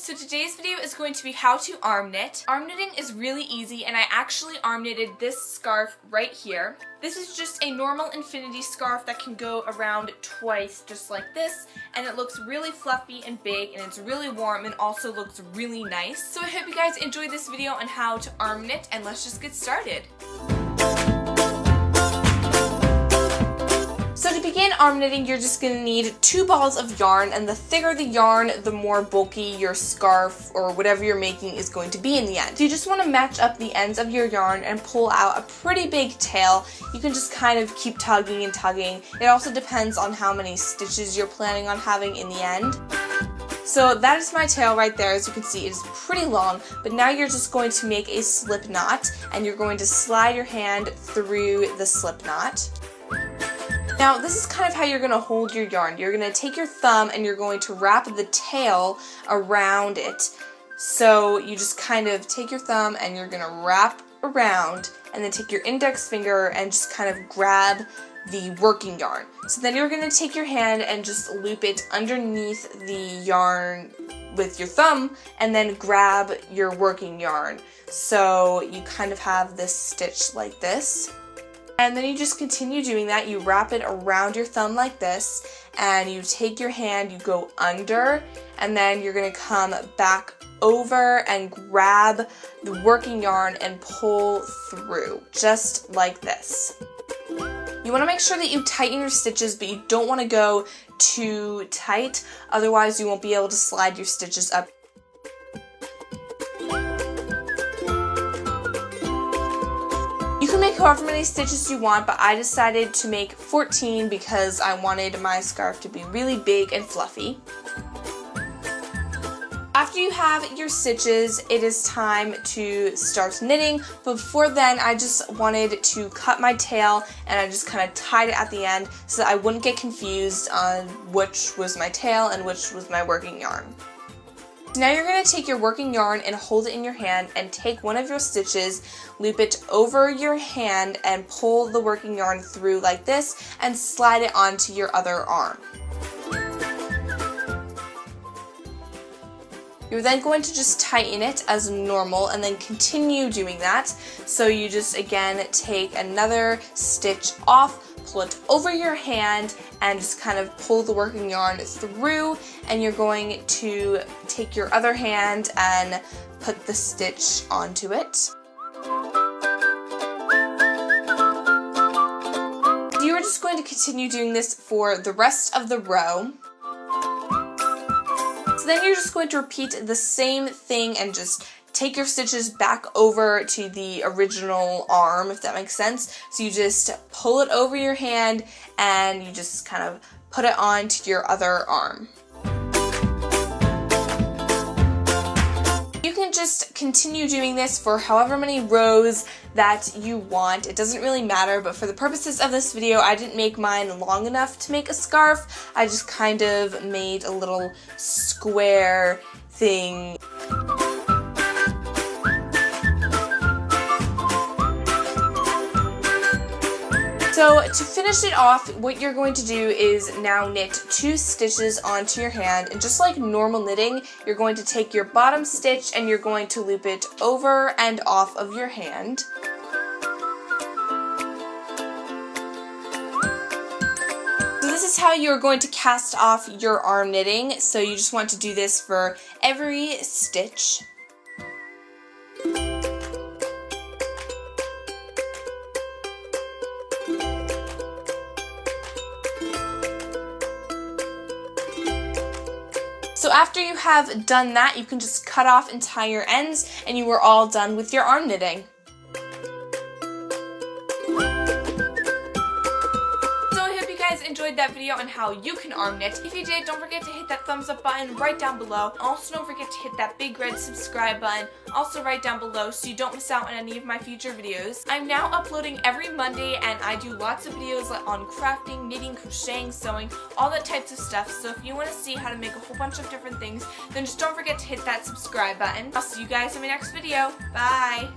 So today's video is going to be how to arm knit. Arm knitting is really easy and I actually arm knitted this scarf right here. This is just a normal infinity scarf that can go around twice just like this, and it looks really fluffy and big and it's really warm and also looks really nice. So I hope you guys enjoyed this video on how to arm knit, and let's just get started. So to begin arm knitting, you're just going to need 2 balls of yarn, and the thicker the yarn, the more bulky your scarf or whatever you're making is going to be in the end. So you just want to match up the ends of your yarn and pull out a pretty big tail. You can just kind of keep tugging and tugging. It also depends on how many stitches you're planning on having in the end. So that is my tail right there. As you can see, it is pretty long, but now you're just going to make a slip knot, and you're going to slide your hand through the slip knot. Now this is kind of how you're going to hold your yarn. You're going to take your thumb and you're going to wrap the tail around it. So you just kind of take your thumb and you're going to wrap around, and then take your index finger and just kind of grab the working yarn. So then you're going to take your hand and just loop it underneath the yarn with your thumb, and then grab your working yarn. So you kind of have this stitch like this. And then you just continue doing that. You wrap it around your thumb like this, and you take your hand, you go under, and then you're going to come back over and grab the working yarn and pull through, just like this. You want to make sure that you tighten your stitches, but you don't want to go too tight, otherwise you won't be able to slide your stitches up. You can make however many stitches you want, but I decided to make 14 because I wanted my scarf to be really big and fluffy. After you have your stitches, it is time to start knitting, but before then I just wanted to cut my tail, and I just kind of tied it at the end so that I wouldn't get confused on which was my tail and which was my working yarn. Now you're going to take your working yarn and hold it in your hand and take one of your stitches, loop it over your hand and pull the working yarn through like this and slide it onto your other arm. You're then going to just tighten it as normal and then continue doing that. So you just again take another stitch off, pull it over your hand, and just kind of pull the working yarn through, and you're going to take your other hand and put the stitch onto it. You are just going to continue doing this for the rest of the row. So then you're just going to repeat the same thing and just take your stitches back over to the original arm, if that makes sense. So you just pull it over your hand and you just kind of put it onto your other arm. You can just continue doing this for however many rows that you want. It doesn't really matter, but for the purposes of this video, I didn't make mine long enough to make a scarf. I just kind of made a little square thing. So to finish it off, what you're going to do is now knit 2 stitches onto your hand, and just like normal knitting, you're going to take your bottom stitch and you're going to loop it over and off of your hand. So this is how you're going to cast off your arm knitting, so you just want to do this for every stitch. So after you have done that, you can just cut off entire ends and you are all done with your arm knitting. Enjoyed that video on how you can arm knit. If you did, don't forget to hit that thumbs up button right down below. Also, don't forget to hit that big red subscribe button also right down below so you don't miss out on any of my future videos. I'm now uploading every Monday, and I do lots of videos on crafting, knitting, crocheting, sewing, all that types of stuff. So if you want to see how to make a whole bunch of different things, then just don't forget to hit that subscribe button. I'll see you guys in my next video. Bye!